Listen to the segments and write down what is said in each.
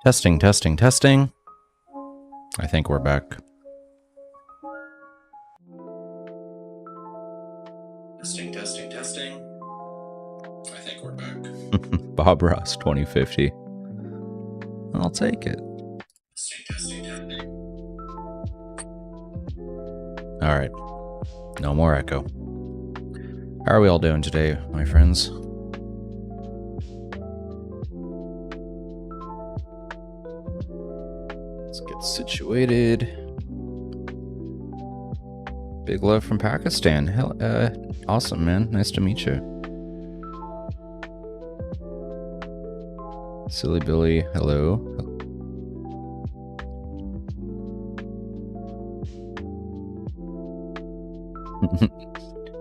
Testing, testing, testing. I think we're back. Testing, testing, testing. I think we're back. Bob Ross 2050. I'll take it. Testing, testing, testing. All right. No more echo. How are we all doing today, my friends? Let's get situated. Big love from Pakistan. Hell, awesome, man. Nice to meet you. Silly Billy, hello.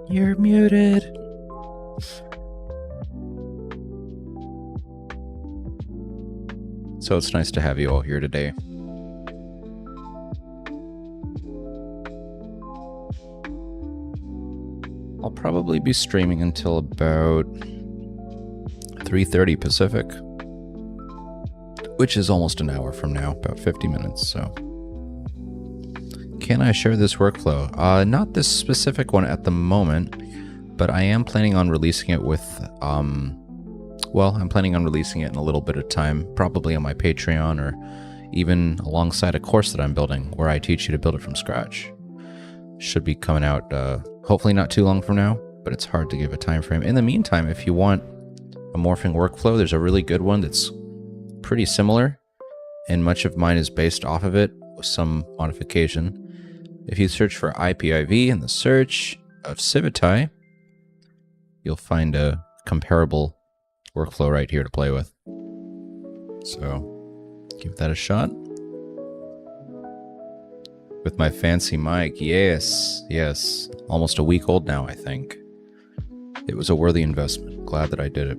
You're muted. So it's nice to have you all here today. I'll probably be streaming until about 3:30 Pacific, which is almost an hour from now, about 50 minutes, so. Can I share this workflow? Not this specific one at the moment, but I am planning on releasing it with, I'm planning on releasing it in a little bit of time, probably on my Patreon or even alongside a course that I'm building where I teach you to build it from scratch. Should be coming out, hopefully not too long from now, but it's hard to give a time frame. In the meantime, if you want a morphing workflow, there's a really good one that's pretty similar, and much of mine is based off of it with some modification. If you search for IPIV in the search of Civitai, you'll find a comparable workflow right here to play with. So give that a shot. With my fancy mic, yes, almost a week old now, I think. It was a worthy investment. Glad that I did it.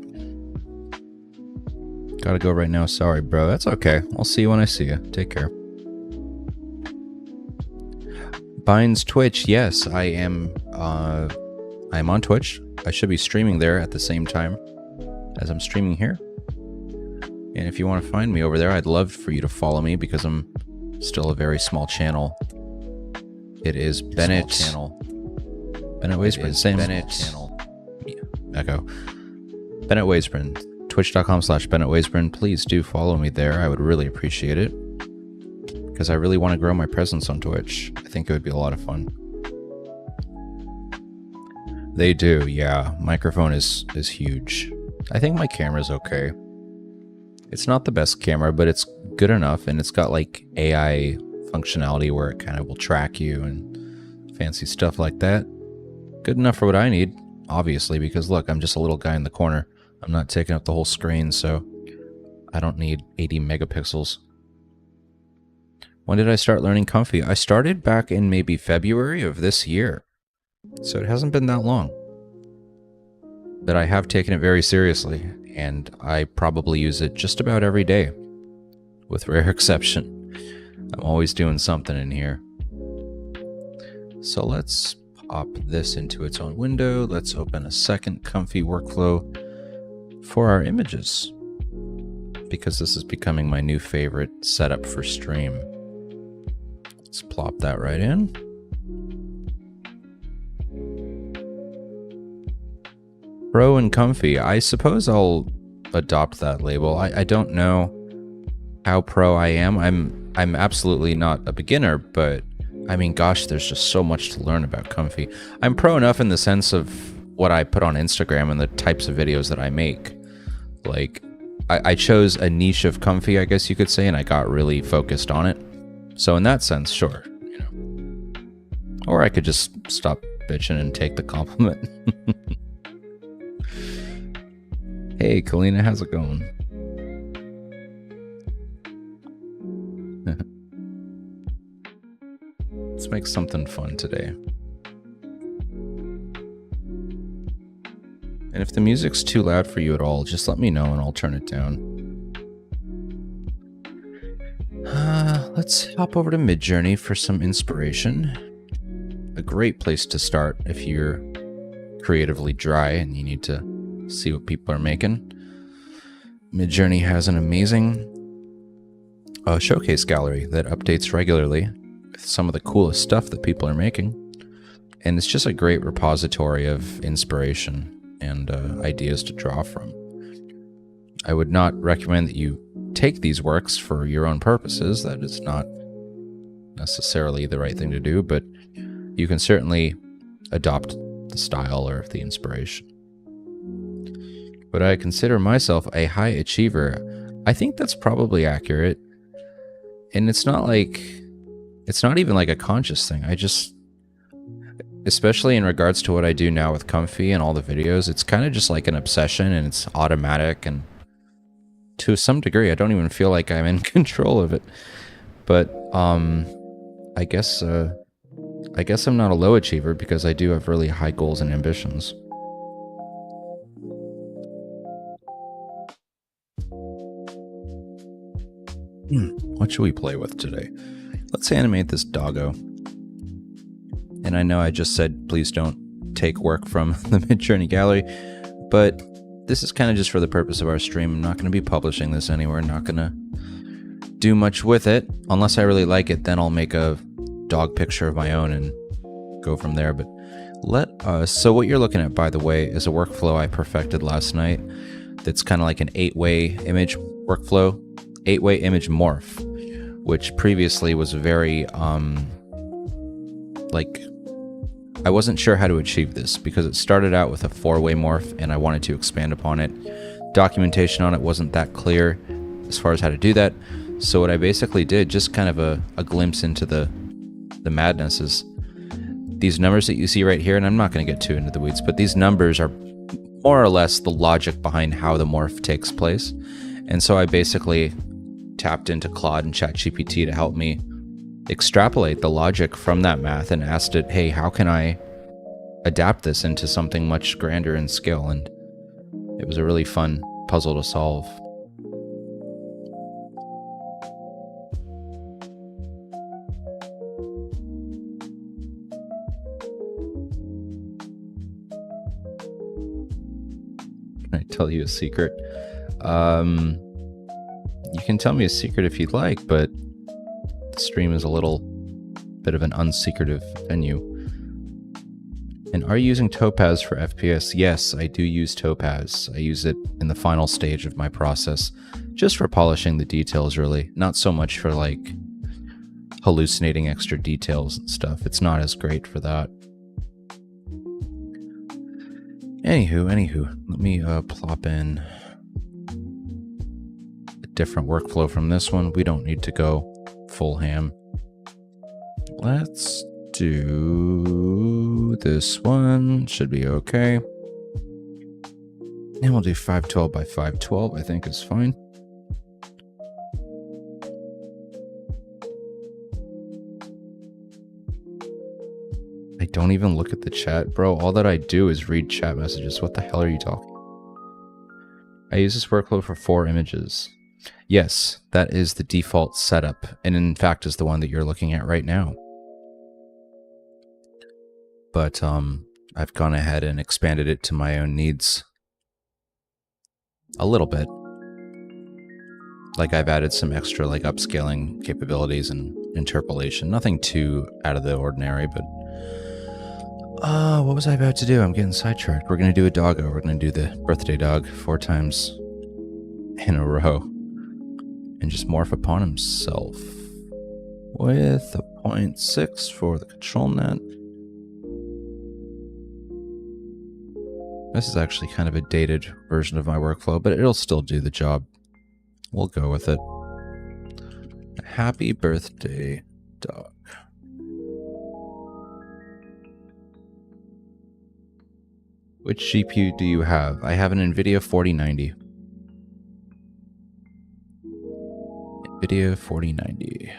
Gotta go right now. Sorry, bro. That's okay. I'll see you when I see you. Take care. Bine's Twitch. Yes, I am. I'm on Twitch. I should be streaming there at the same time as I'm streaming here. And if you want to find me over there, I'd love for you to follow me because I'm still a very small channel. It is Bennett channel. Bennett Waysburn. Same Bennett channel. Yeah. Echo. Bennett Waysburn. Twitch.com/Bennett Waysburn. Please do follow me there. I would really appreciate it because I really want to grow my presence on Twitch. I think it would be a lot of fun. They do, yeah. Microphone is huge. I think my camera's okay. It's not the best camera, but it's good enough, and it's got like AI functionality where it kind of will track you and fancy stuff like that. Good enough for what I need, obviously, because look, I'm just a little guy in the corner. I'm not taking up the whole screen, so I don't need 80 megapixels. When did I start learning Comfy? I started back in maybe February of this year, so it hasn't been that long. But I have taken it very seriously, and I probably use it just about every day, with rare exception. I'm always doing something in here. So let's pop this into its own window. Let's open a second Comfy workflow for our images, because this is becoming my new favorite setup for stream. Let's plop that right in. Pro and Comfy. I suppose I'll adopt that label. I don't know how pro I am. I'm absolutely not a beginner, but I mean, gosh, there's just so much to learn about Comfy. I'm pro enough in the sense of what I put on Instagram and the types of videos that I make. Like, I chose a niche of Comfy, I guess you could say, and I got really focused on it. So in that sense, sure, you know. Or I could just stop bitching and take the compliment. Hey, Kalina, how's it going? Let's make something fun today. And if the music's too loud for you at all, just let me know and I'll turn it down. Let's hop over to Midjourney for some inspiration. A great place to start if you're creatively dry and you need to see what people are making. Midjourney has an amazing a showcase gallery that updates regularly with some of the coolest stuff that people are making. And it's just a great repository of inspiration and ideas to draw from. I would not recommend that you take these works for your own purposes. That is not necessarily the right thing to do, but you can certainly adopt the style or the inspiration. But I consider myself a high achiever. I think that's probably accurate. And it's not even like a conscious thing. I just, especially in regards to what I do now with Comfy and all the videos, it's kind of just like an obsession, and it's automatic, and to some degree I don't even feel like I'm in control of it. But I guess I'm not a low achiever because I do have really high goals and ambitions. What should we play with today? Let's animate this doggo. And I know I just said please don't take work from the Midjourney gallery, but this is kind of just for the purpose of our stream. I'm not going to be publishing this anywhere. Not going to do much with it. Unless I really like it, then I'll make a dog picture of my own and go from there. But so what you're looking at, by the way, is a workflow I perfected last night that's kind of like an 8-way image workflow, 8-way image morph, which previously was very I wasn't sure how to achieve this because it started out with a 4-way morph and I wanted to expand upon it. Documentation on it wasn't that clear as far as how to do that. So what I basically did, just kind of a glimpse into the madness, is these numbers that you see right here, and I'm not going to get too into the weeds, but these numbers are more or less the logic behind how the morph takes place. And so I basically tapped into Claude and ChatGPT to help me extrapolate the logic from that math and asked it, hey, how can I adapt this into something much grander in scale? And it was a really fun puzzle to solve. Can I tell you a secret? You can tell me a secret if you'd like, but the stream is a little bit of an unsecretive venue. And are you using Topaz for FPS? Yes, I do use Topaz. I use it in the final stage of my process, just for polishing the details, really. Not so much for, like, hallucinating extra details and stuff. It's not as great for that. Anywho, let me plop in a different workflow from this one. We don't need to go full ham. Let's do this one. Should be okay. And we'll do 512 by 512, I think is fine. I don't even look at the chat, bro. All that I do is read chat messages. What the hell are you talking? I use this workflow for 4 images. Yes, that is the default setup, and in fact is the one that you're looking at right now. But I've gone ahead and expanded it to my own needs a little bit. Like, I've added some extra, like, upscaling capabilities and interpolation. Nothing too out of the ordinary, but what was I about to do? I'm getting sidetracked. We're going to do a doggo. We're going to do the birthday dog 4 times in a row. And just morph upon himself with a 0.6 for the control net. This is actually kind of a dated version of my workflow, but it'll still do the job. We'll go with it. Happy birthday, dog. Which GPU do you have? I have an NVIDIA 4090. NVIDIA 4090.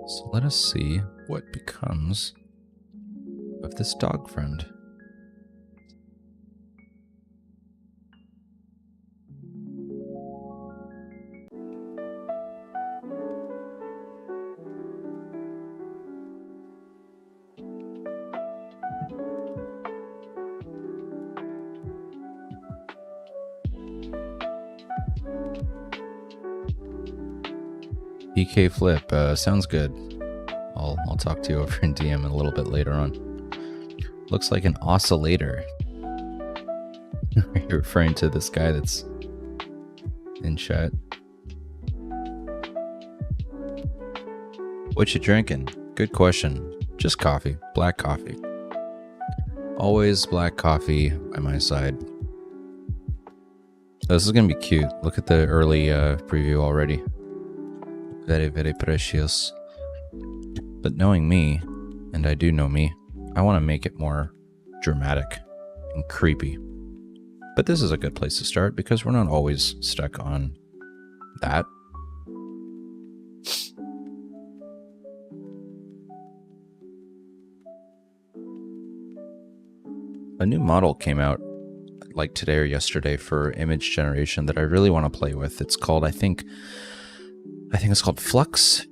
So let us see what becomes of this dog friend. PK Flip, sounds good. I'll talk to you over in DM a little bit later on. Looks like an oscillator. Are you referring to this guy that's in chat? What you drinking? Good question. Just coffee. Black coffee. Always black coffee by my side. This is gonna be cute. Look at the early preview already. Very, very precious. But knowing me, and I do know me, I want to make it more dramatic and creepy. But this is a good place to start because we're not always stuck on that. A new model came out like today or yesterday for image generation that I really want to play with. It's called, I think it's called Flux.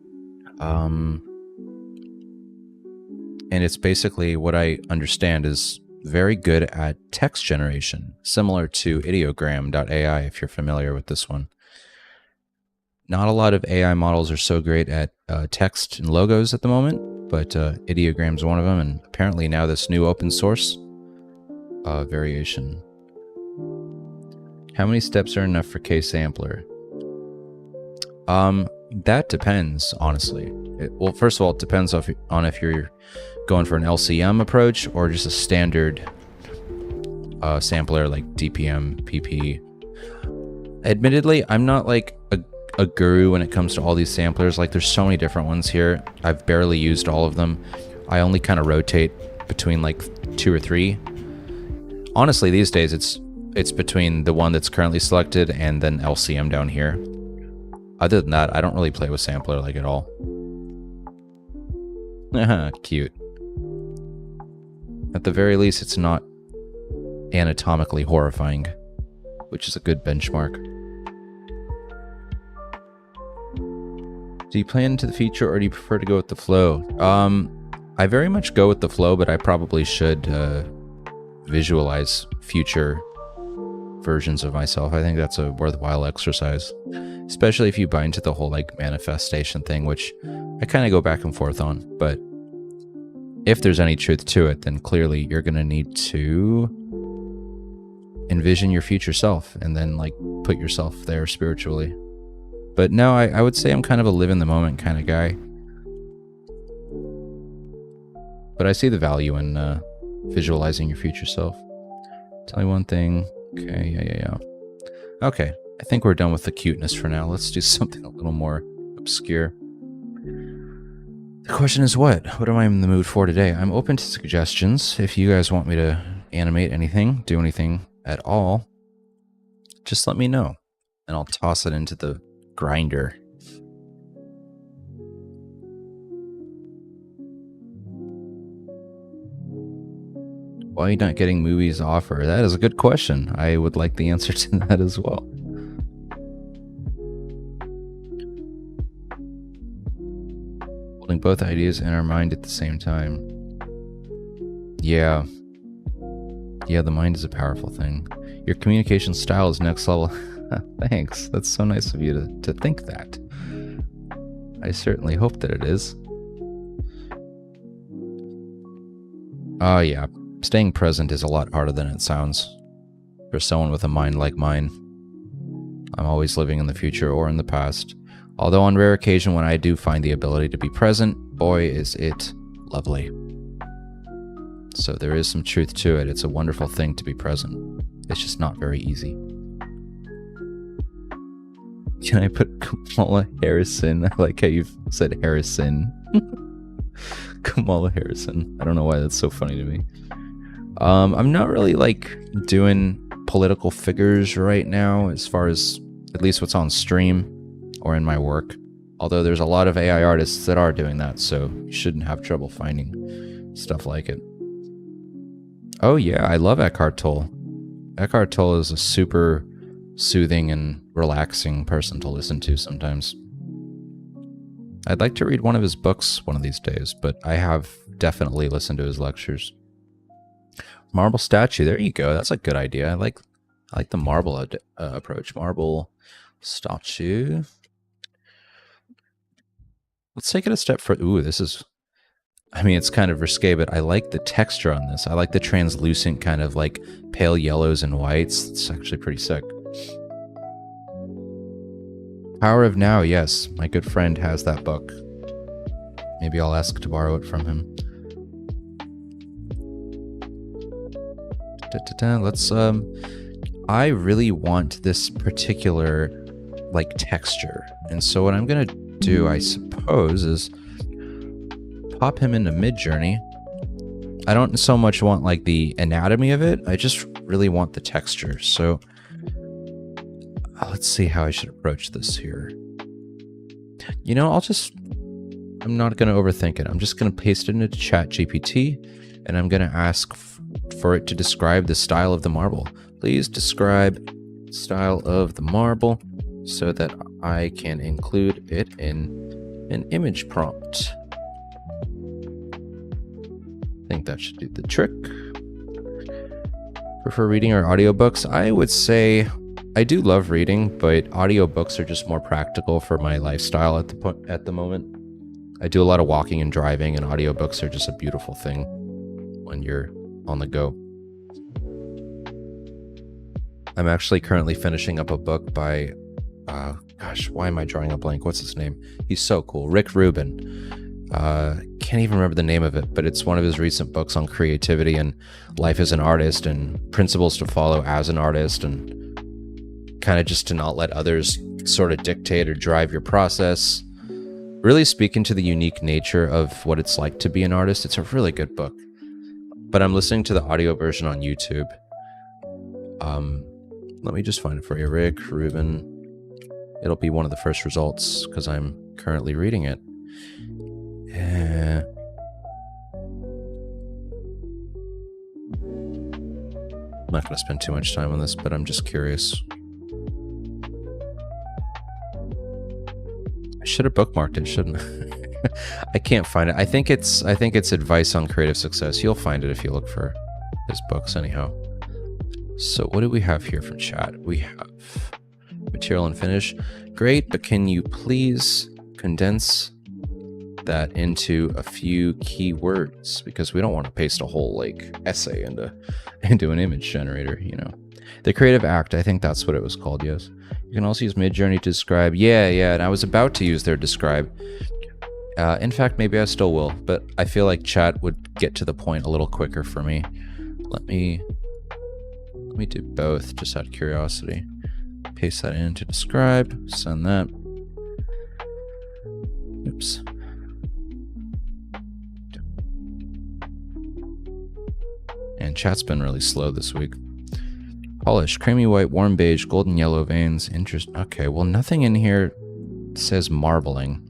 And it's basically, what I understand, is very good at text generation, similar to ideogram.ai if you're familiar with this one. Not a lot of AI models are so great at text and logos at the moment, but ideogram's one of them, and apparently now this new open source variation. How many steps are enough for K-sampler? That depends, honestly. Well, first of all, it depends on if you're going for an LCM approach or just a standard sampler like DPM, PP. Admittedly, I'm not like a guru when it comes to all these samplers. Like, there's so many different ones here. I've barely used all of them. I only kind of rotate between like 2 or 3. Honestly, these days it's between the one that's currently selected and then LCM down here. Other than that, I don't really play with sampler like at all. Cute. At the very least, it's not anatomically horrifying, which is a good benchmark. Do you plan into the future, or do you prefer to go with the flow? I very much go with the flow, but I probably should visualize future versions of myself. I think that's a worthwhile exercise, especially if you buy into the whole like manifestation thing, which I kind of go back and forth on. But if there's any truth to it, then clearly you're going to need to envision your future self and then like put yourself there spiritually. But no, I would say I'm kind of a live in the moment kind of guy. But I see the value in visualizing your future self. Tell me one thing. Okay, yeah. Okay, I think we're done with the cuteness for now. Let's do something a little more obscure. The question is what? What am I in the mood for today? I'm open to suggestions. If you guys want me to animate anything, do anything at all, just let me know, and I'll toss it into the grinder. Why are you not getting movies offer? That is a good question. I would like the answer to that as well. Holding both ideas in our mind at the same time. Yeah. Yeah, the mind is a powerful thing. Your communication style is next level. Thanks. That's so nice of you to think that. I certainly hope that it is. Oh, yeah. Staying present is a lot harder than it sounds. For someone with a mind like mine. I'm always living in the future or in the past. Although on rare occasion when I do find the ability to be present, boy is it lovely. So there is some truth to it. It's a wonderful thing to be present. It's just not very easy. Can I put Kamala Harrison? I like how you've said Harrison. Kamala Harrison. I don't know why that's so funny to me. I'm not really like doing political figures right now, as far as at least what's on stream or in my work. Although there's a lot of AI artists that are doing that, so you shouldn't have trouble finding stuff like it. Oh yeah, I love Eckhart Tolle. Eckhart Tolle is a super soothing and relaxing person to listen to sometimes. I'd like to read one of his books one of these days, but I have definitely listened to his lectures. Marble statue, there you go. That's a good idea. I like I like the marble approach. Marble statue. Let's take it a step further. Ooh, this is... I mean, it's kind of risque, but I like the texture on this. I like the translucent kind of like pale yellows and whites. It's actually pretty sick. Power of Now, yes. My good friend has that book. Maybe I'll ask to borrow it from him. Let's, I really want this particular, like, texture. And so what I'm gonna do, I suppose, is pop him into Midjourney. I don't so much want, like, the anatomy of it. I just really want the texture. So let's see how I should approach this here. You know, I'm not going to overthink it. I'm just going to paste it into ChatGPT, and I'm going to ask for it to describe the style of the marble. Please describe style of the marble so that I can include it in an image prompt. I think that should do the trick. Prefer reading or audiobooks? I would say I do love reading, but audiobooks are just more practical for my lifestyle at the moment. I do a lot of walking and driving, and audiobooks are just a beautiful thing when you're on the go. I'm actually currently finishing up a book by, gosh, why am I drawing a blank? What's his name? He's so cool. Rick Rubin. Can't even remember the name of it, but it's one of his recent books on creativity and life as an artist and principles to follow as an artist, and kind of just to not let others sort of dictate or drive your process. Really speaking to the unique nature of what it's like to be an artist. It's a really good book. But I'm listening to the audio version on YouTube. Let me just find it for you. Rick Rubin. It'll be one of the first results because I'm currently reading it. I'm not going to spend too much time on this, but I'm just curious. I should have bookmarked it, shouldn't I? I can't find it. I think it's advice on creative success. You'll find it if you look for his books anyhow. So what do we have here from chat? We have material and finish. Great, but can you please condense that into a few keywords, because we don't want to paste a whole like essay into an image generator, you know. The creative act, I think that's what it was called. Yes, you can also use Midjourney to describe. Yeah, and I was about to use their describe. In fact, maybe I still will, but I feel like chat would get to the point a little quicker for me. Let me do both, just out of curiosity. Paste that in to describe, send that. Oops. And chat's been really slow this week. Polish, creamy white, warm beige, golden yellow veins. Okay, well, nothing in here says marbling.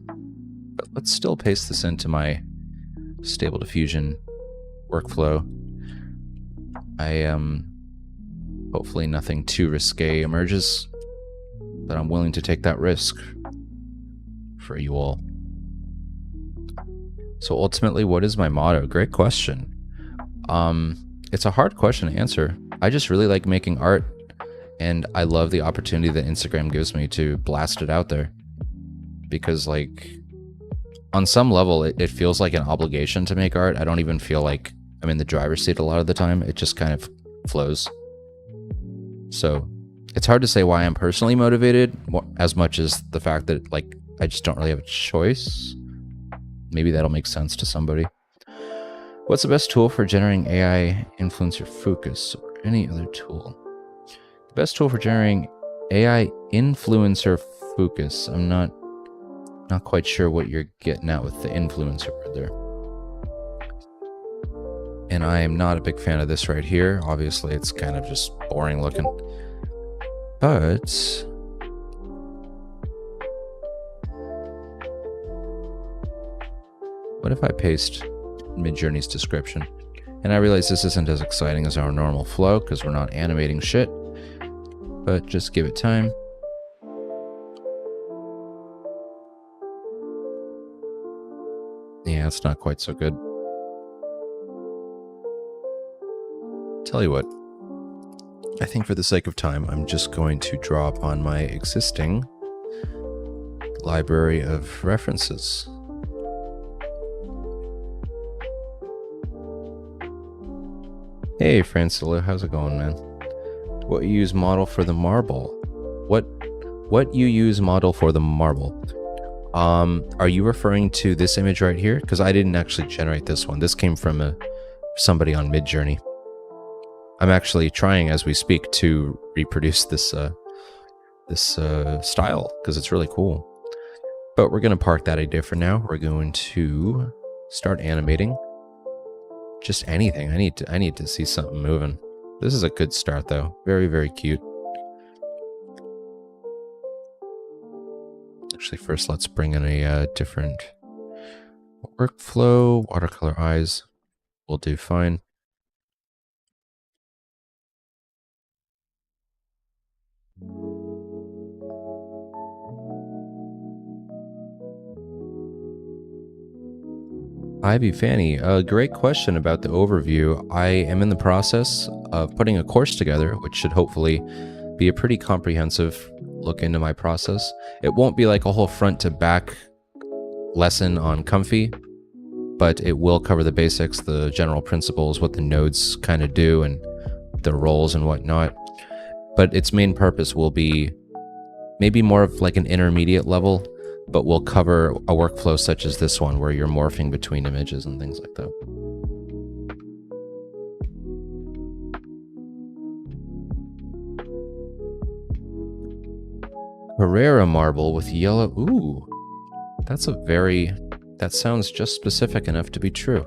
But let's still paste this into my Stable Diffusion workflow. Hopefully nothing too risque emerges, but I'm willing to take that risk for you all. So ultimately, what is my motto? Great question. It's a hard question to answer. I just really like making art, and I love the opportunity that Instagram gives me to blast it out there. Because, like, on some level, it feels like an obligation to make art. I don't even feel like I'm in the driver's seat a lot of the time. It just kind of flows. So it's hard to say why I'm personally motivated, as much as the fact that, like, I just don't really have a choice. Maybe that'll make sense to somebody. What's the best tool for generating AI influencer focus or any other tool? The best tool for generating AI influencer focus. I'm not quite sure what you're getting at with the influencer word there. And I am not a big fan of this right here. Obviously, it's kind of just boring looking. But what if I paste Midjourney's description? And I realize this isn't as exciting as our normal flow because we're not animating shit. But just give it time. Yeah, it's not quite so good. Tell you what, I think for the sake of time, I'm just going to draw upon my existing library of references. Hey, Francilla, how's it going, man? What you use model for the marble? What you use model for the marble? Are you referring to this image right here? Because I didn't actually generate this one. This came from somebody on Midjourney. I'm actually trying as we speak to reproduce this style because it's really cool. But we're gonna park that idea for now. We're going to start animating. Just anything. I need to see something moving. This is a good start though. Very, very cute. Actually, first let's bring in a different workflow. Watercolor eyes will do fine. Ivy Fanny, a great question about the overview. I am in the process of putting a course together, which should hopefully be a pretty comprehensive look into my process. It won't be like a whole front to back lesson on Comfy, but it will cover the basics, the general principles, what the nodes kind of do, and the roles and whatnot. But its main purpose will be maybe more of like an intermediate level, but we'll cover a workflow such as this one where you're morphing between images and things like that. Herrera marble with yellow. Ooh, that sounds just specific enough to be true.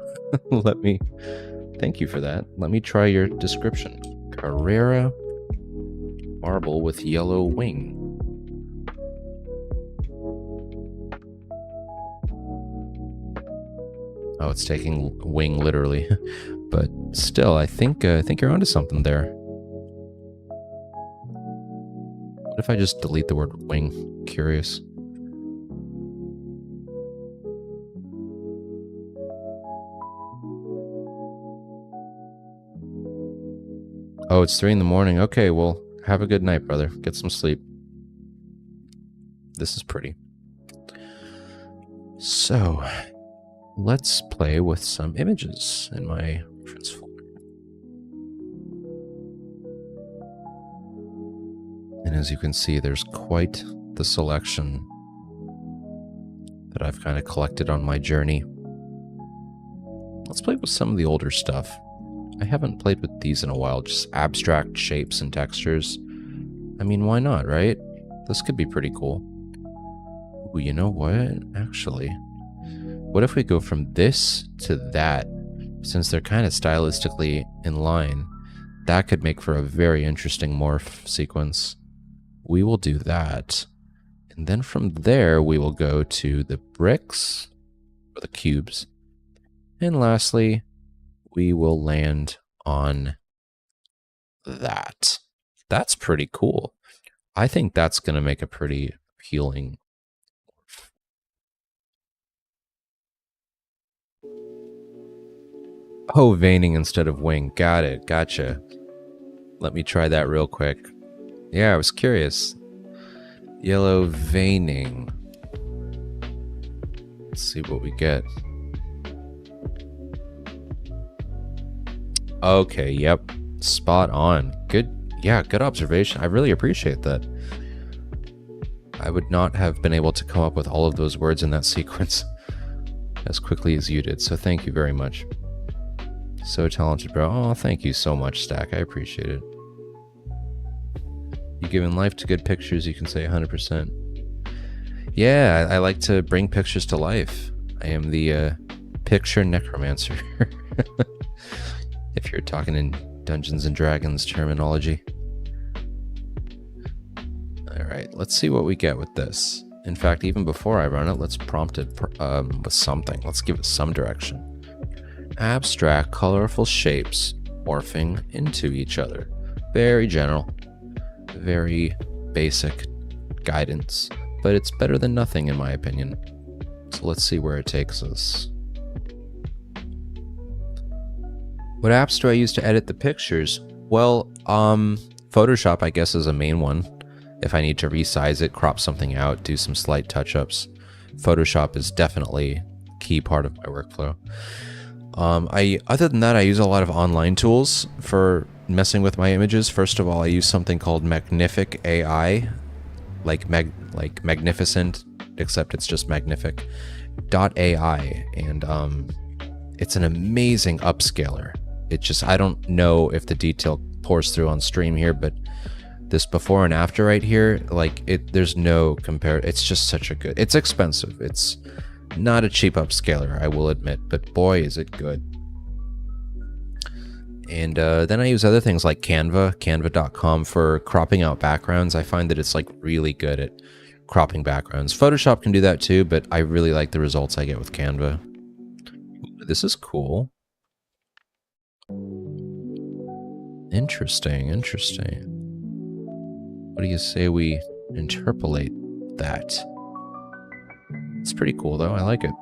Thank you for that. Let me try your description. Herrera marble with yellow wing. Oh, it's taking wing literally, but still, I think you're onto something there. What if I just delete the word wing? Curious. Oh, it's 3 in the morning. Okay, well, have a good night, brother. Get some sleep. This is pretty. So, let's play with some images in my reference folder. And as you can see, there's quite the selection that I've kind of collected on my journey. Let's play with some of the older stuff. I haven't played with these in a while, just abstract shapes and textures. I mean, why not, right? This could be pretty cool. Ooh, you know what? Actually, what if we go from this to that? Since they're kind of stylistically in line, that could make for a very interesting morph sequence. We will do that. And then from there, we will go to the bricks, or the cubes. And lastly, we will land on that. That's pretty cool. I think that's going to make a pretty appealing morph. Oh, veining instead of wing. Got it. Gotcha. Let me try that real quick. Yeah, I was curious. Yellow veining. Let's see what we get. Okay, yep. Spot on. Good. Yeah, good observation. I really appreciate that. I would not have been able to come up with all of those words in that sequence as quickly as you did, so thank you very much. So talented, bro. Oh, thank you so much, Stack. I appreciate it. You giving life to good pictures, you can say 100%. Yeah, I like to bring pictures to life. I am the picture necromancer. If you're talking in Dungeons and Dragons terminology. Alright, let's see what we get with this. In fact, even before I run it, let's prompt it with something. Let's give it some direction. Abstract, colorful shapes morphing into each other. Very general. Very basic guidance. But it's better than nothing in my opinion. So let's see where it takes us. What apps do I use to edit the pictures? Well, Photoshop, I guess, is a main one. If I need to resize it, crop something out, do some slight touch-ups, Photoshop is definitely a key part of my workflow. Other than that, I use a lot of online tools for messing with my images. First of all, I use something called Magnific AI, like magnificent, except it's just magnific .ai, and it's an amazing upscaler. It just, I don't know if the detail pours through on stream here, but this before and after right here, like there's no compare. It's just such a good, it's expensive. It's not a cheap upscaler, I will admit, but boy, is it good. And then I use other things like canva.com for cropping out backgrounds. I find that it's like really good at cropping backgrounds. Photoshop can do that too, but I really like the results I get with Canva. This is cool. Interesting, interesting. What do you say we interpolate that? It's pretty cool though, I like it.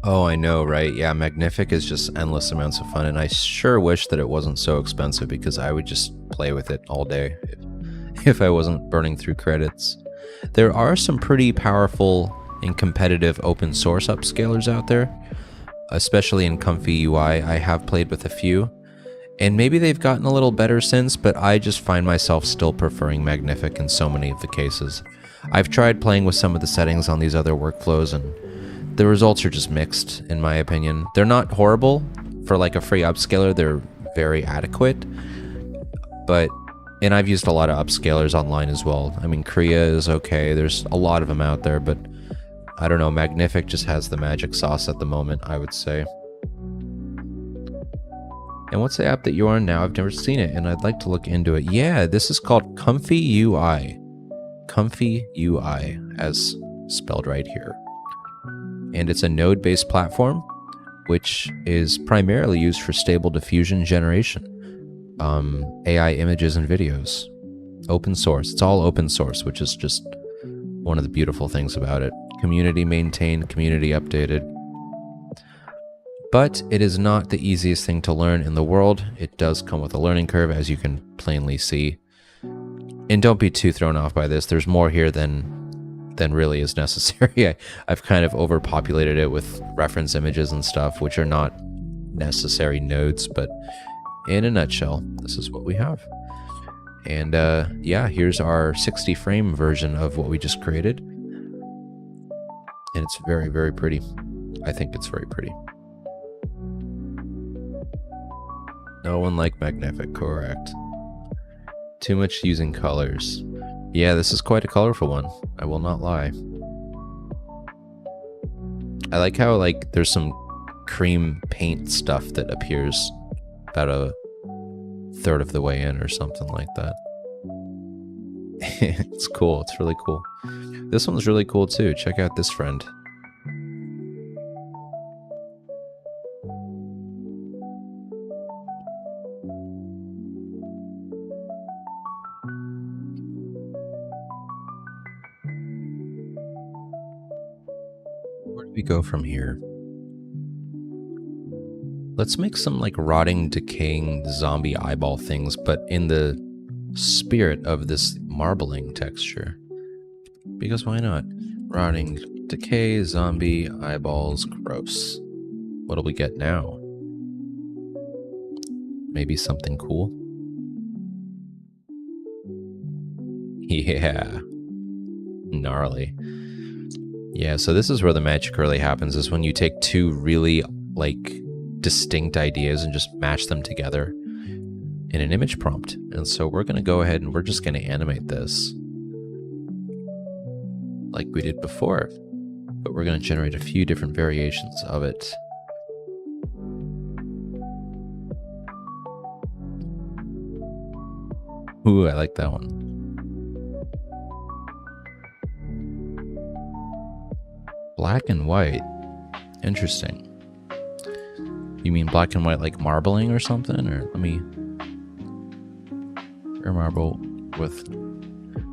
Oh, I know, right? Yeah, Magnific is just endless amounts of fun, and I sure wish that it wasn't so expensive because I would just play with it all day if I wasn't burning through credits. There are some pretty powerful and competitive open source upscalers out there, especially in Comfy UI. I have played with a few, and maybe they've gotten a little better since, but I just find myself still preferring Magnific in so many of the cases. I've tried playing with some of the settings on these other workflows, and the results are just mixed, in my opinion. They're not horrible. For like a free upscaler, they're very adequate. And I've used a lot of upscalers online as well. I mean, Kriya is okay. There's a lot of them out there, but I don't know. Magnific just has the magic sauce at the moment, I would say. And what's the app that you're on now? I've never seen it, and I'd like to look into it. Yeah, this is called Comfy UI. Comfy UI, as spelled right here. And it's a node-based platform, which is primarily used for stable diffusion generation, AI images and videos. Open source. It's all open source, which is just one of the beautiful things about it. Community maintained, community updated. But it is not the easiest thing to learn in the world. It does come with a learning curve, as you can plainly see. And don't be too thrown off by this. There's more here than really is necessary. I've kind of overpopulated it with reference images and stuff, which are not necessary nodes, but in a nutshell, this is what we have. And yeah, here's our 60 frame version of what we just created. And it's very, very pretty. I think it's very pretty. No one like Magnific, correct. Too much using colors. Yeah, this is quite a colorful one. I will not lie. I like how like there's some cream paint stuff that appears about a third of the way in or something like that. It's cool. It's really cool. This one's really cool too. Check out this friend. Where do we go from here? Let's make some like rotting, decaying zombie eyeball things, but in the spirit of this marbling texture. Because why not? Rotting, decay, zombie, eyeballs, gross. What'll we get now? Maybe something cool? Yeah. Gnarly. Yeah, so this is where the magic really happens, is when you take two really, like, distinct ideas and just match them together in an image prompt. And so we're going to go ahead and we're just going to animate this like we did before, but we're going to generate a few different variations of it. Ooh, I like that one. Black and white. Interesting. You mean black and white like marbling or something? Or let me... Or marble with...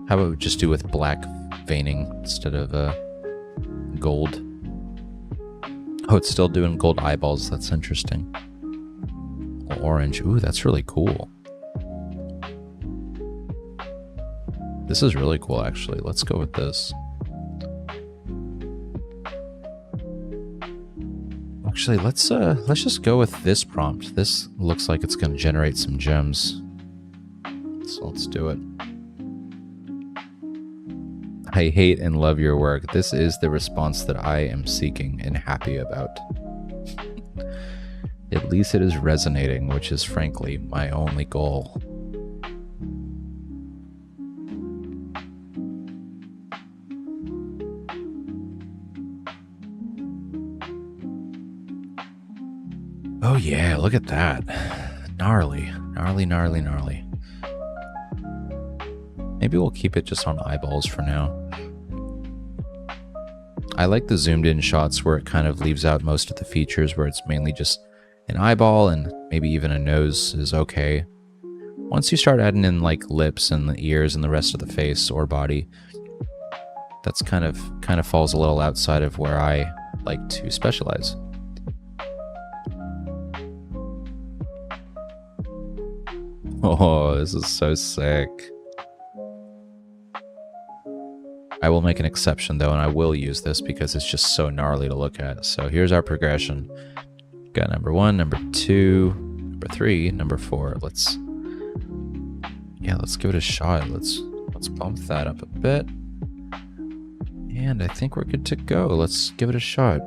How about we just do with black veining instead of gold? Oh, it's still doing gold eyeballs. That's interesting. Orange. Ooh, that's really cool. This is really cool, actually. Let's go with this. Actually, let's just go with this prompt. This looks like it's going to generate some gems. So let's do it. I hate and love your work. This is the response that I am seeking and happy about. At least it is resonating, which is frankly my only goal. Oh yeah, look at that. Gnarly. Gnarly, gnarly, gnarly. Maybe we'll keep it just on eyeballs for now. I like the zoomed in shots where it kind of leaves out most of the features, where it's mainly just an eyeball and maybe even a nose is okay. Once you start adding in like lips and the ears and the rest of the face or body, that's kind of falls a little outside of where I like to specialize. Oh, this is so sick. I will make an exception though, and I will use this because it's just so gnarly to look at. So here's our progression. Got number 1, number 2, number 3, number 4. Let's give it a shot. Let's bump that up a bit. And I think we're good to go. Let's give it a shot.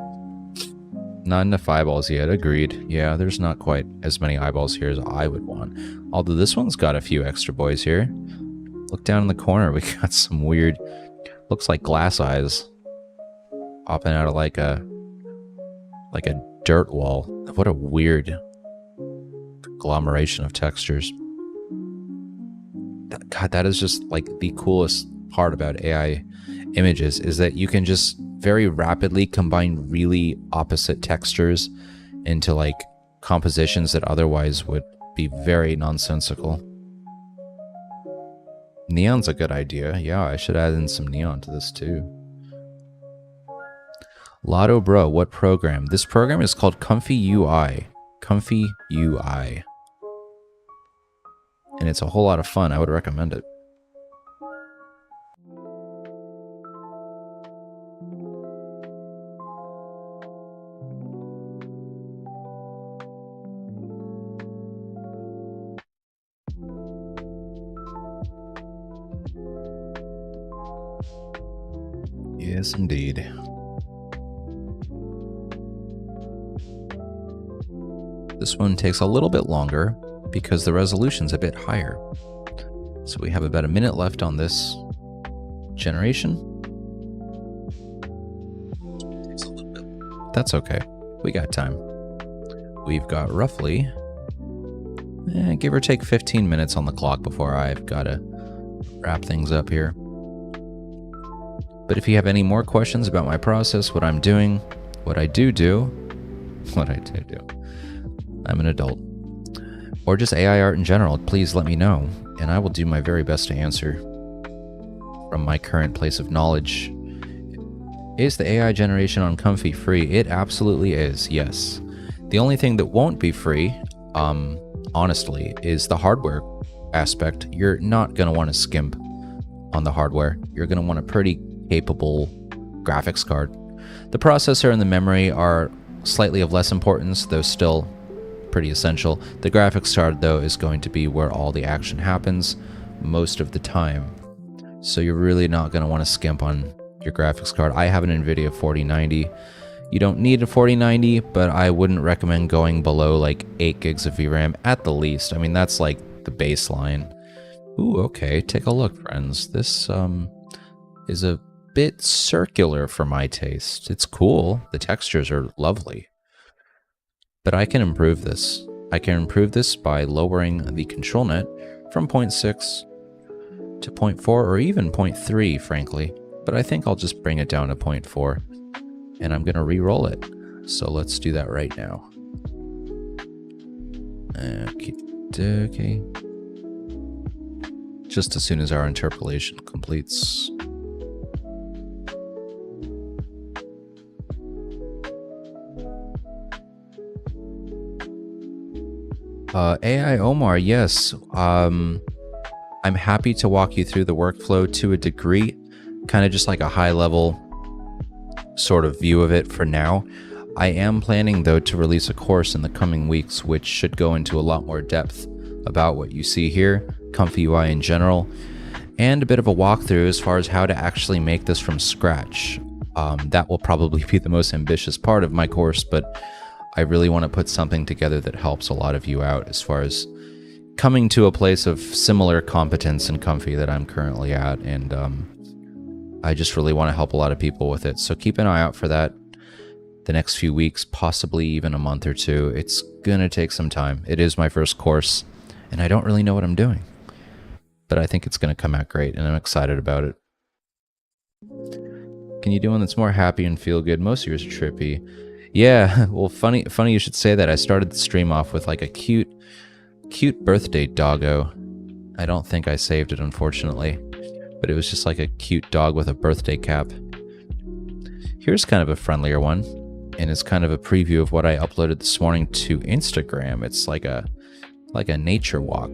Not enough eyeballs yet, agreed. Yeah, there's not quite as many eyeballs here as I would want. Although this one's got a few extra boys here. Look down in the corner, we got some weird, looks like glass eyes popping out of like a dirt wall. What a weird conglomeration of textures. God, that is just like the coolest part about AI images, is that you can just very rapidly combine really opposite textures into like compositions that otherwise would be very nonsensical. Neon's a good idea. Yeah, I should add in some neon to this too. Lotto Bro, what program? This program is called Comfy UI. Comfy UI. And it's a whole lot of fun. I would recommend it. Yes, indeed. This one takes a little bit longer because the resolution's a bit higher. So we have about a minute left on this generation. Takes a little bit. That's okay. We got time. We've got roughly, give or take 15 minutes on the clock before I've got to wrap things up here. But if you have any more questions about my process, what I'm doing, what I do, I'm an adult, or just AI art in general, please let me know, and I will do my very best to answer. From my current place of knowledge, is the AI generation on Comfy free? It absolutely is, yes. The only thing that won't be free, honestly, is the hardware aspect. You're not going to want to skimp on the hardware. You're going to want a pretty capable graphics card. The processor and the memory are slightly of less importance, though still pretty essential. The graphics card, though, is going to be where all the action happens most of the time. So you're really not going to want to skimp on your graphics card. I have an NVIDIA 4090. You don't need a 4090, but I wouldn't recommend going below like 8 gigs of VRAM at the least. I mean, that's like the baseline. Ooh, okay, take a look, friends. This is a bit circular for my taste. It's cool. The textures are lovely. But I can improve this. I can improve this by lowering the control net from 0.6 to 0.4 or even 0.3, frankly. But I think I'll just bring it down to 0.4 and I'm going to re-roll it. So let's do that right now. Okay. Just as soon as our interpolation completes. AI Omar, yes. I'm happy to walk you through the workflow to a degree, kind of just like a high level sort of view of it for now. I am planning, though, to release a course in the coming weeks, which should go into a lot more depth about what you see here, Comfy UI in general, and a bit of a walkthrough as far as how to actually make this from scratch. That will probably be the most ambitious part of my course, but I really want to put something together that helps a lot of you out as far as coming to a place of similar competence in Comfy that I'm currently at, and I just really want to help a lot of people with it. So keep an eye out for that the next few weeks, possibly even a month or two. It's gonna take some time. It is my first course, and I don't really know what I'm doing, but I think it's gonna come out great, and I'm excited about it. Can you do one that's more happy and feel good? Most of yours are trippy. Yeah, well, funny you should say that. I started the stream off with like a cute birthday doggo. I don't think I saved it, unfortunately, but it was just like a cute dog with a birthday cap. Here's kind of a friendlier one, and it's kind of a preview of what I uploaded this morning to Instagram. It's like a nature walk,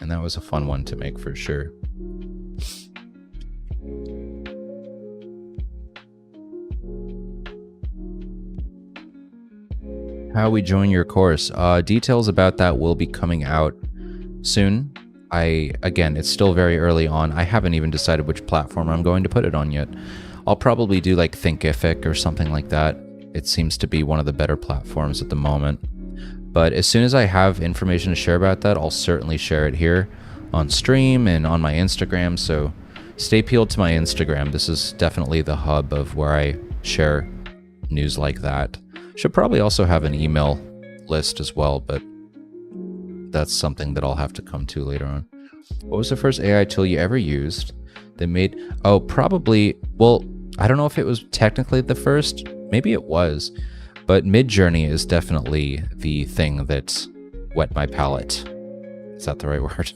and that was a fun one to make for sure. How we join your course. Details about that will be coming out soon. Again, it's still very early on. I haven't even decided which platform I'm going to put it on yet. I'll probably do like Thinkific or something like that. It seems to be one of the better platforms at the moment. But as soon as I have information to share about that, I'll certainly share it here on stream and on my Instagram. So stay peeled to my Instagram. This is definitely the hub of where I share news like that. Should probably also have an email list as well, but that's something that I'll have to come to later on. What was the first AI tool you ever used that made... Oh, probably... Well, I don't know if it was technically the first. Maybe it was. But Midjourney is definitely the thing that wet my palate. Is that the right word?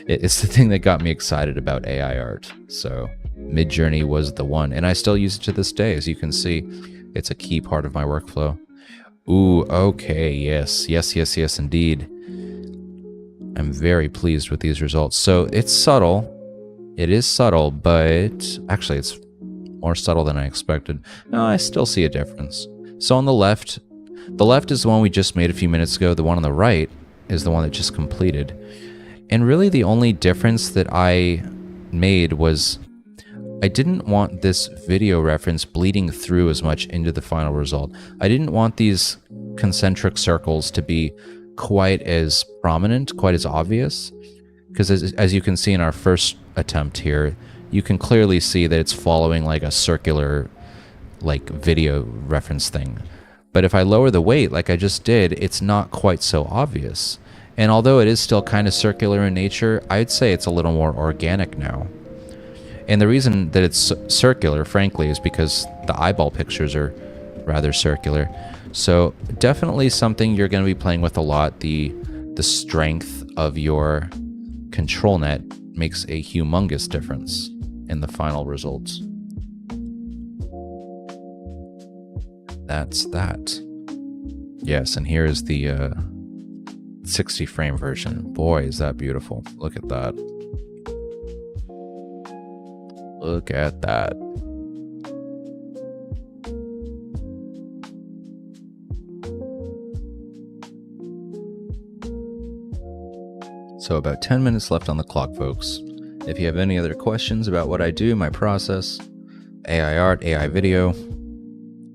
It's the thing that got me excited about AI art. So Midjourney was the one. And I still use it to this day. As you can see, it's a key part of my workflow. Ooh, okay, yes, indeed. I'm very pleased with these results. So it's subtle. It is subtle, but actually it's more subtle than I expected. No, I still see a difference. So on the left is the one we just made a few minutes ago. The one on the right is the one that just completed. And really the only difference that I made was I didn't want this video reference bleeding through as much into the final result. I didn't want these concentric circles to be quite as prominent, quite as obvious, because as you can see in our first attempt here, you can clearly see that it's following like a circular like video reference thing. But if I lower the weight like I just did, it's not quite so obvious. And although it is still kind of circular in nature, I'd say it's a little more organic now. And the reason that it's circular, frankly, is because the eyeball pictures are rather circular. So definitely something you're going to be playing with a lot. The strength of your control net makes a humongous difference in the final results. That's that. Yes, and here is the 60 frame version. Boy, is that beautiful. Look at that. Look at that. So about 10 minutes left on the clock, folks. If you have any other questions about what I do, my process, AI art, AI video,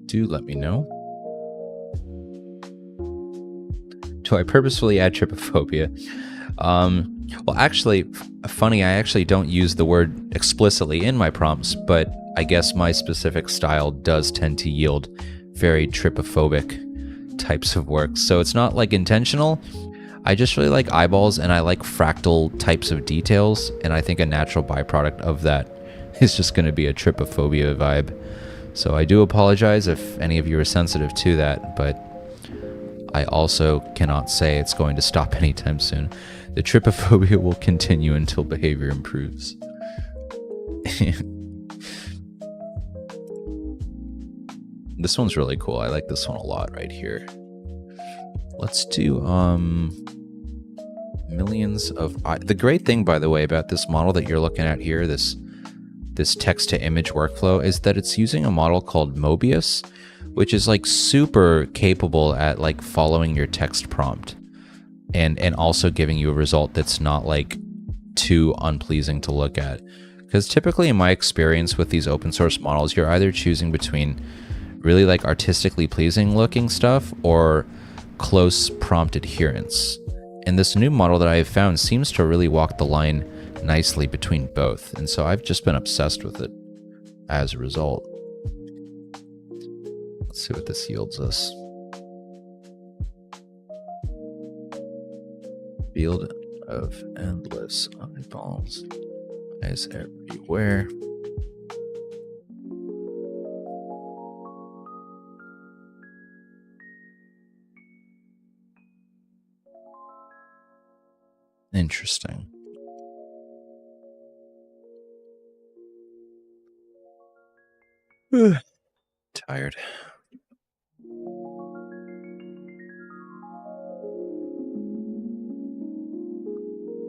do let me know. Do I purposefully add trypophobia? Well, actually, funny, I actually don't use the word explicitly in my prompts, but I guess my specific style does tend to yield very trypophobic types of works. So it's not like intentional. I just really like eyeballs and I like fractal types of details, and I think a natural byproduct of that is just going to be a trypophobia vibe. So I do apologize if any of you are sensitive to that, but I also cannot say it's going to stop anytime soon. The trypophobia will continue until behavior improves. This one's really cool. I like this one a lot right here. Let's do millions of... The great thing, by the way, about this model that you're looking at here, this text-to-image workflow, is that it's using a model called Mobius, which is like super capable at like following your text prompt and also giving you a result that's not like too unpleasing to look at. Because typically in my experience with these open source models, you're either choosing between really like artistically pleasing looking stuff or close prompt adherence. And this new model that I have found seems to really walk the line nicely between both. And so I've just been obsessed with it as a result. Let's see what this yields us. Field of endless eyeballs is everywhere. Interesting. Tired.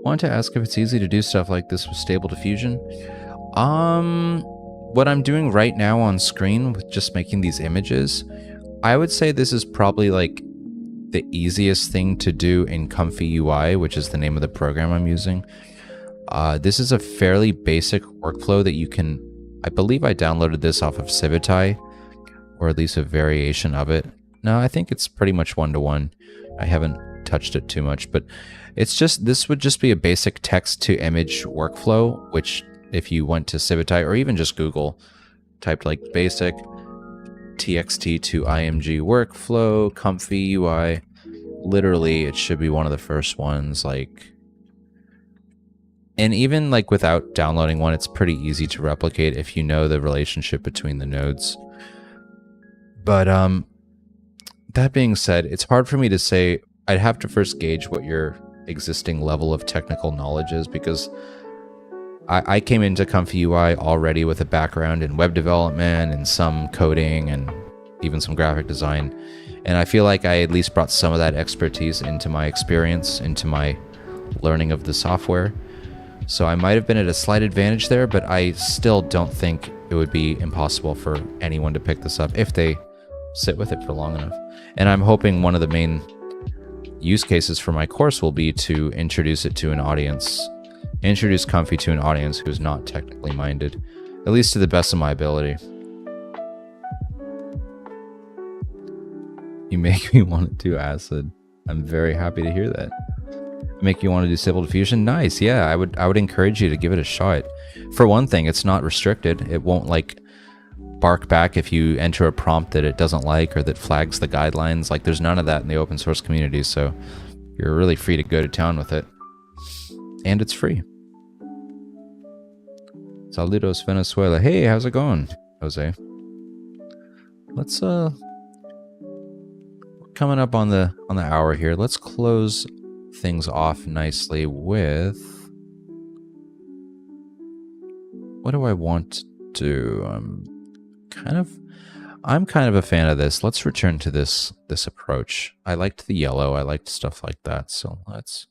Want to ask if it's easy to do stuff like this with Stable Diffusion. What I'm doing right now on screen with just making these images, I would say this is probably like the easiest thing to do in Comfy UI, which is the name of the program I'm using. This is a fairly basic workflow that you can... I believe I downloaded this off of Civitai, or at least a variation of it. No, I think it's pretty much one-to-one. I haven't touched it too much, but it's just... This would just be a basic text-to-image workflow, which if you went to Civitai, or even just Google, typed like basic TXT to IMG workflow, Comfy UI, literally it should be one of the first ones, like... And even like without downloading one, it's pretty easy to replicate if you know the relationship between the nodes. But that being said, it's hard for me to say. I'd have to first gauge what your existing level of technical knowledge is, because I came into Comfy UI already with a background in web development and some coding and even some graphic design. And I feel like I at least brought some of that expertise into my experience, into my learning of the software. So I might have been at a slight advantage there, but I still don't think it would be impossible for anyone to pick this up if they sit with it for long enough. And I'm hoping one of the main use cases for my course will be to introduce it to an audience, introduce Comfy to an audience who's not technically minded, at least to the best of my ability. You make me want to do acid. I'm very happy to hear that. Make you want to do Stable Diffusion? Nice, yeah, I would encourage you to give it a shot. For one thing, it's not restricted. It won't like bark back if you enter a prompt that it doesn't like or that flags the guidelines. Like, there's none of that in the open source community, so you're really free to go to town with it. And it's free. Saludos, Venezuela. Hey, how's it going, Jose? Let's coming up on the hour here. Let's close things off nicely with... What do I want to do? I'm kind of a fan of this. Let's return to this approach. I liked the yellow. I liked stuff like that. So let's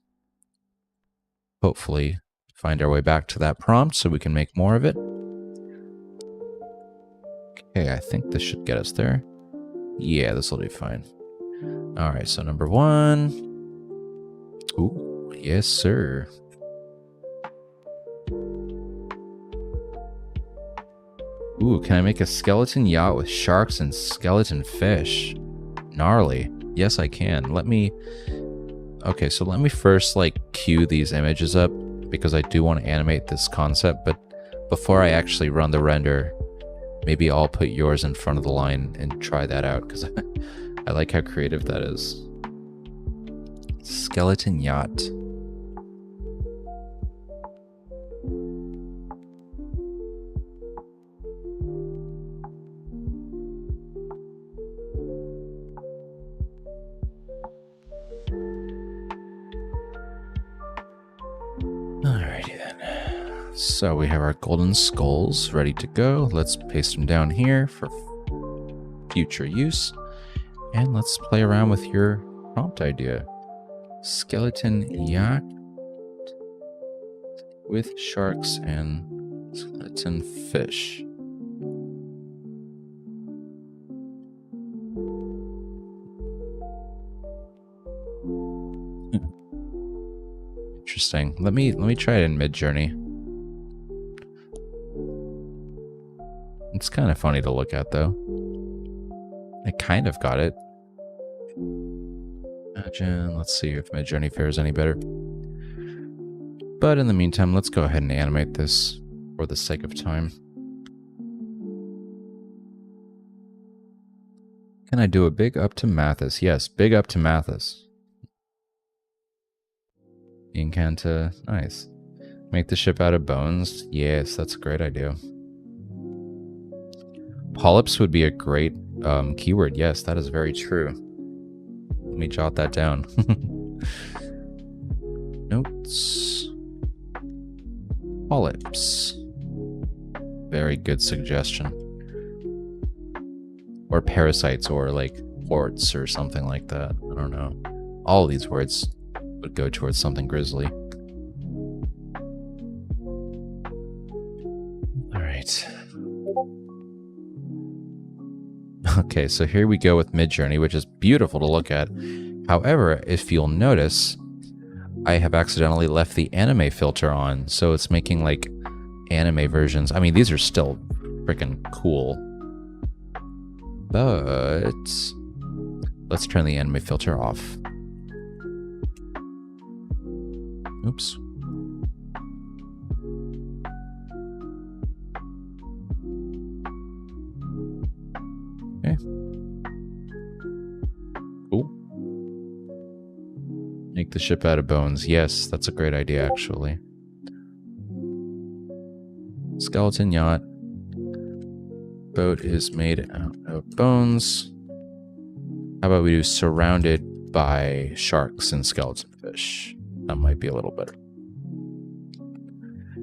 hopefully find our way back to that prompt so we can make more of it. Okay, I think this should get us there. Yeah, this will be fine. All right, so number one. Ooh, yes, sir. Ooh, can I make a skeleton yacht with sharks and skeleton fish? Gnarly. Yes, I can. Let me... Okay, so let me first, like, queue these images up, because I do want to animate this concept, but before I actually run the render, maybe I'll put yours in front of the line and try that out, because I like how creative that is. Skeleton yacht. So we have our golden skulls ready to go. Let's paste them down here for future use. And let's play around with your prompt idea. Skeleton yacht with sharks and skeleton fish. Interesting. Let me try it in Midjourney. It's kind of funny to look at, though. I kind of got it. Imagine. Let's see if Midjourney fares any better. But in the meantime, let's go ahead and animate this for the sake of time. Can I do a big up to Mathis? Yes, big up to Mathis. Incanta, nice. Make the ship out of bones. Yes, that's a great idea. Polyps would be a great keyword. Yes, that is very true. Let me jot that down. Notes. Polyps. Very good suggestion. Or parasites, or like warts or something like that. I don't know. All of these words would go towards something grisly. All right. Okay, so here we go with Midjourney, which is beautiful to look at. However, if you'll notice, I have accidentally left the anime filter on, so it's making like anime versions. I mean, these are still freaking cool. But let's turn the anime filter off. Oops. Okay. Cool. Make the ship out of bones. Yes, that's a great idea, actually. Skeleton yacht. Boat is made out of bones. How about we do surrounded by sharks and skeleton fish? That might be a little better.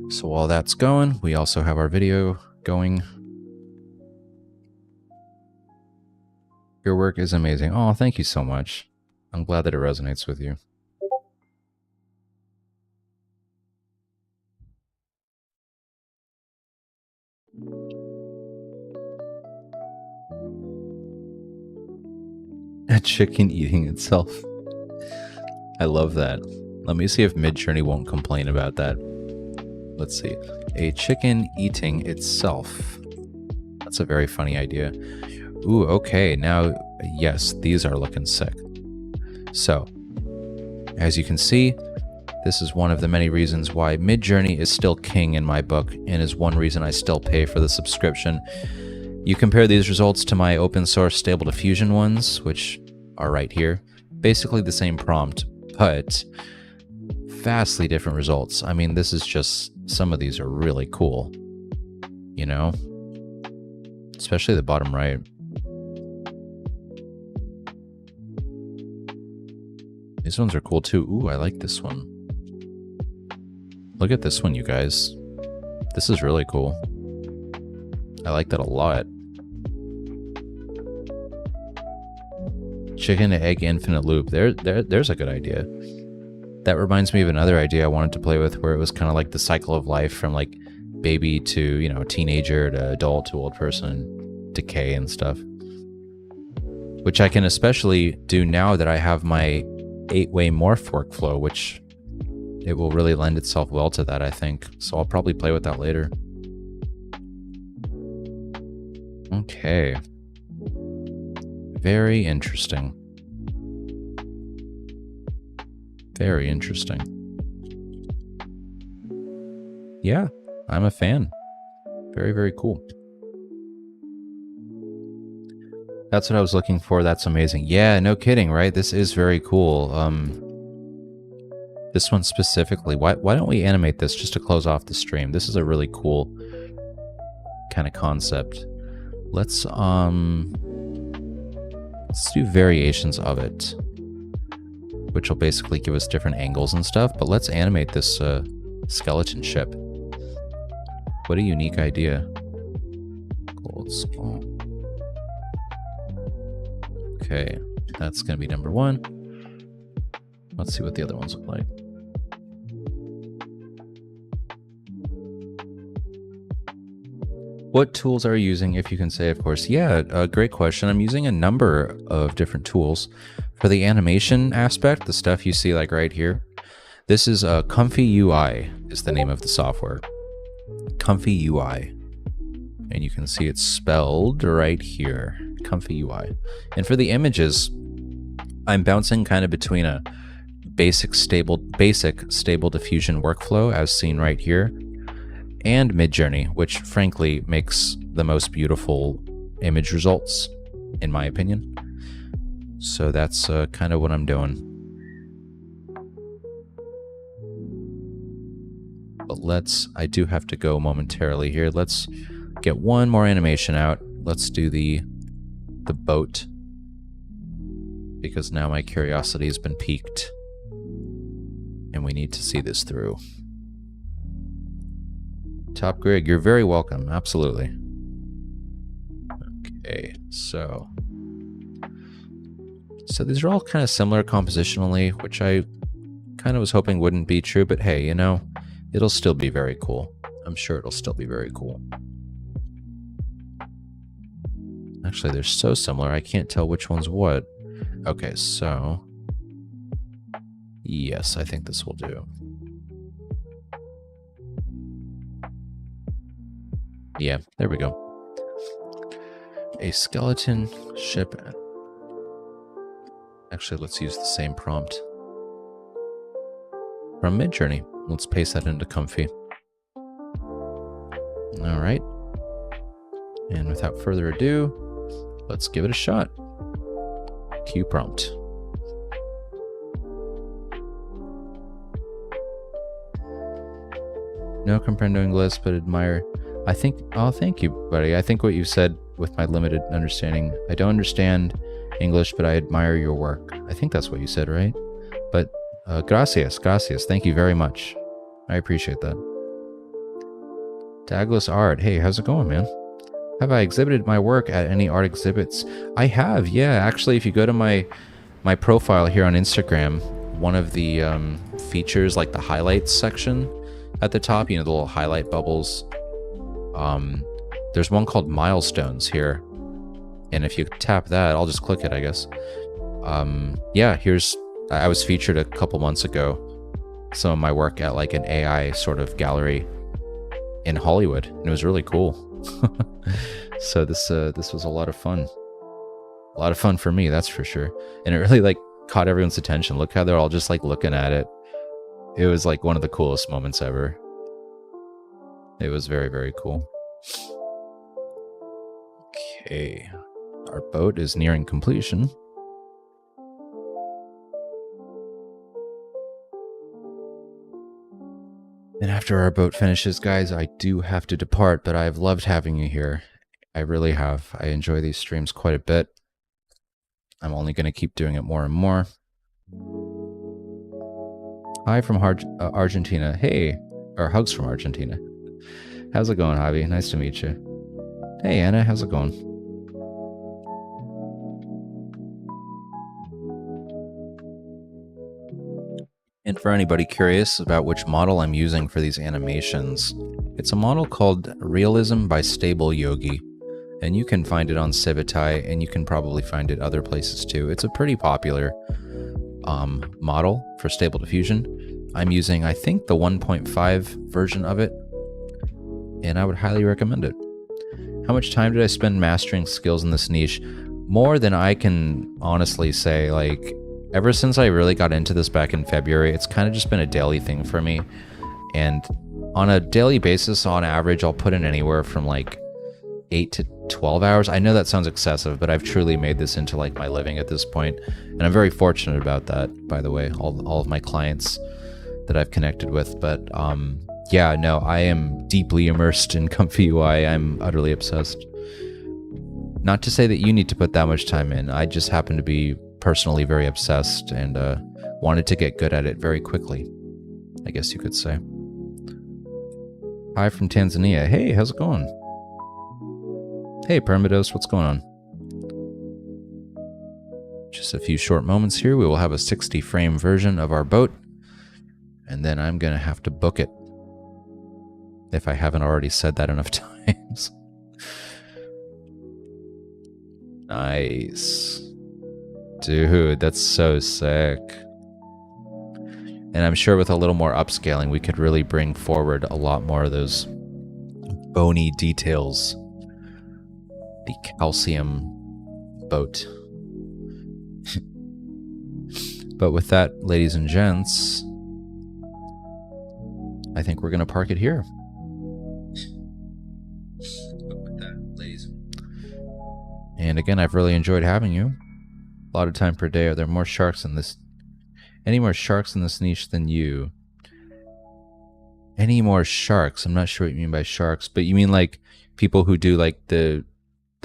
So while that's going, we also have our video going. Your work is amazing. Oh, thank you so much. I'm glad that it resonates with you. A chicken eating itself. I love that. Let me see if Midjourney won't complain about that. Let's see. A chicken eating itself. That's a very funny idea. Ooh, okay. Now, yes, these are looking sick. So, as you can see, this is one of the many reasons why Midjourney is still king in my book, and is one reason I still pay for the subscription. You compare these results to my open source Stable Diffusion ones, which are right here. Basically the same prompt, but vastly different results. I mean, this is just, some of these are really cool, you know? Especially the bottom right. These ones are cool too. Ooh, I like this one. Look at this one, you guys. This is really cool. I like that a lot. Chicken to egg infinite loop. There's a good idea. That reminds me of another idea I wanted to play with, where it was kind of like the cycle of life from like baby to, you know, teenager to adult to old person, decay and stuff. Which I can especially do now that I have my 8-way morph workflow, which it will really lend itself well to that, I think. So I'll probably play with that later. Okay. Very interesting. Very interesting. Yeah, I'm a fan. Very, very cool. That's what I was looking for. That's amazing. Yeah, no kidding, right? This is very cool. This one specifically. Why don't we animate this just to close off the stream? This is a really cool kind of concept. Let's do variations of it, which will basically give us different angles and stuff. But let's animate this skeleton ship. What a unique idea. Gold skull. Okay, that's going to be number 1. Let's see what the other ones look like. What tools are you using, if you can say, of course? Yeah, great question. I'm using a number of different tools. For the animation aspect, the stuff you see like right here, this is Comfy UI is the name of the software. Comfy UI. And you can see it's spelled right here. Comfy UI. And for the images, I'm bouncing kind of between a basic stable diffusion workflow as seen right here, and Midjourney, which frankly makes the most beautiful image results, in my opinion. So that's kind of what I'm doing. But I do have to go momentarily here. Let's get one more animation out. Let's do the boat, because now my curiosity has been piqued and we need to see this through. Top Grig, you're very welcome. Absolutely. Okay, so these are all kind of similar compositionally, which I kind of was hoping wouldn't be true, but hey, you know, it'll still be very cool. I'm sure it'll still be very cool. Actually, they're so similar, I can't tell which one's what. Okay, so yes, I think this will do. Yeah, there we go. A skeleton ship. Actually, let's use the same prompt from Midjourney. Let's paste that into Comfy. All right. And without further ado, let's give it a shot. Cue prompt. No comprendo English, but admire. I think, oh, thank you, buddy. I think what you said with my limited understanding, I don't understand English, but I admire your work. I think that's what you said, right? But gracias. Thank you very much. I appreciate that. Douglas Art. Hey, how's it going, man? Have I exhibited my work at any art exhibits? I have, yeah. Actually, if you go to my profile here on Instagram, one of the features, like the highlights section at the top, you know, the little highlight bubbles. There's one called Milestones here. And if you tap that, I'll just click it, I guess. Yeah, I was featured a couple months ago, some of my work at like an AI sort of gallery in Hollywood, and it was really cool. So this was a lot of fun. A lot of fun for me, that's for sure. And it really like caught everyone's attention. Look how they're all just like looking at it. It was like one of the coolest moments ever. It was very, very cool. Okay. Our boat is nearing completion. And after our boat finishes, guys, I do have to depart, but I've loved having you here. I really have. I enjoy these streams quite a bit. I'm only going to keep doing it more and more. Hi from Argentina. Hey, or hugs from Argentina. How's it going, Javi? Nice to meet you. Hey, Anna, how's it going? And for anybody curious about which model I'm using for these animations, it's a model called Realism by Stable Yogi. And you can find it on Civitai, and you can probably find it other places too. It's a pretty popular model for Stable Diffusion. I'm using, I think, the 1.5 version of it, and I would highly recommend it. How much time did I spend mastering skills in this niche? More than I can honestly say. Like, ever since I really got into this back in February, it's kind of just been a daily thing for me. And on a daily basis, on average, I'll put in anywhere from like 8 to 12 hours. I know that sounds excessive, but I've truly made this into like my living at this point. And I'm very fortunate about that, by the way, all of my clients that I've connected with. But yeah, no, I am deeply immersed in Comfy UI. I'm utterly obsessed. Not to say that you need to put that much time in. I just happen to be personally very obsessed and wanted to get good at it very quickly, I guess you could say. Hi from Tanzania. Hey, how's it going? Hey, Permidos, what's going on? Just a few short moments here. We will have a 60 frame version of our boat, and then I'm going to have to book it. If I haven't already said that enough times. Nice. Dude, that's so sick. And I'm sure with a little more upscaling, we could really bring forward a lot more of those bony details. The calcium boat. But with that, ladies and gents, I think we're going to park it here. And again, I've really enjoyed having you. A lot of time per day. Are there more sharks in this? Any more sharks in this niche than you? Any more sharks? I'm not sure what you mean by sharks, but you mean like people who do like the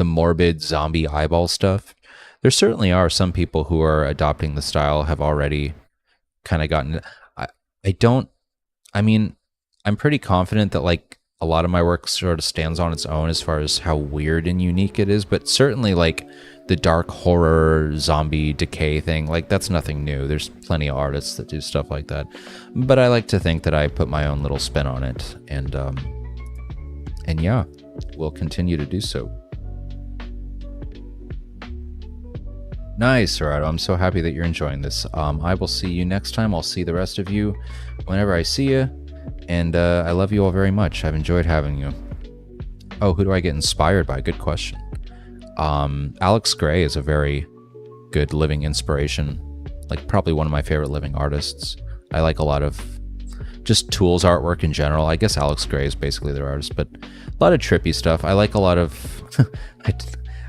morbid zombie eyeball stuff? There certainly are some people who are adopting the style, have already kind of gotten. I mean, I'm pretty confident that like a lot of my work sort of stands on its own as far as how weird and unique it is, but certainly like the dark horror zombie decay thing, like that's nothing new. There's plenty of artists that do stuff like that, but I like to think that I put my own little spin on it, and yeah, we'll continue to do so. Nice, Gerardo. I'm so happy that you're enjoying this. I will see you next time. I'll see the rest of you whenever I see you. And I love you all very much. I've enjoyed having you. Oh, who do I get inspired by? Good question. Alex Gray is a very good living inspiration. Like probably one of my favorite living artists. I like a lot of just tools artwork in general. I guess Alex Gray is basically their artist, but a lot of trippy stuff. I like a lot of...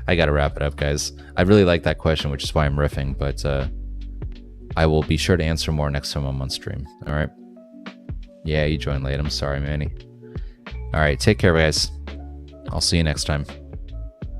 I gotta wrap it up, guys. I really like that question, which is why I'm riffing, but I will be sure to answer more next time I'm on stream. All right? Yeah, you joined late. I'm sorry, Manny. All right, take care, guys. I'll see you next time.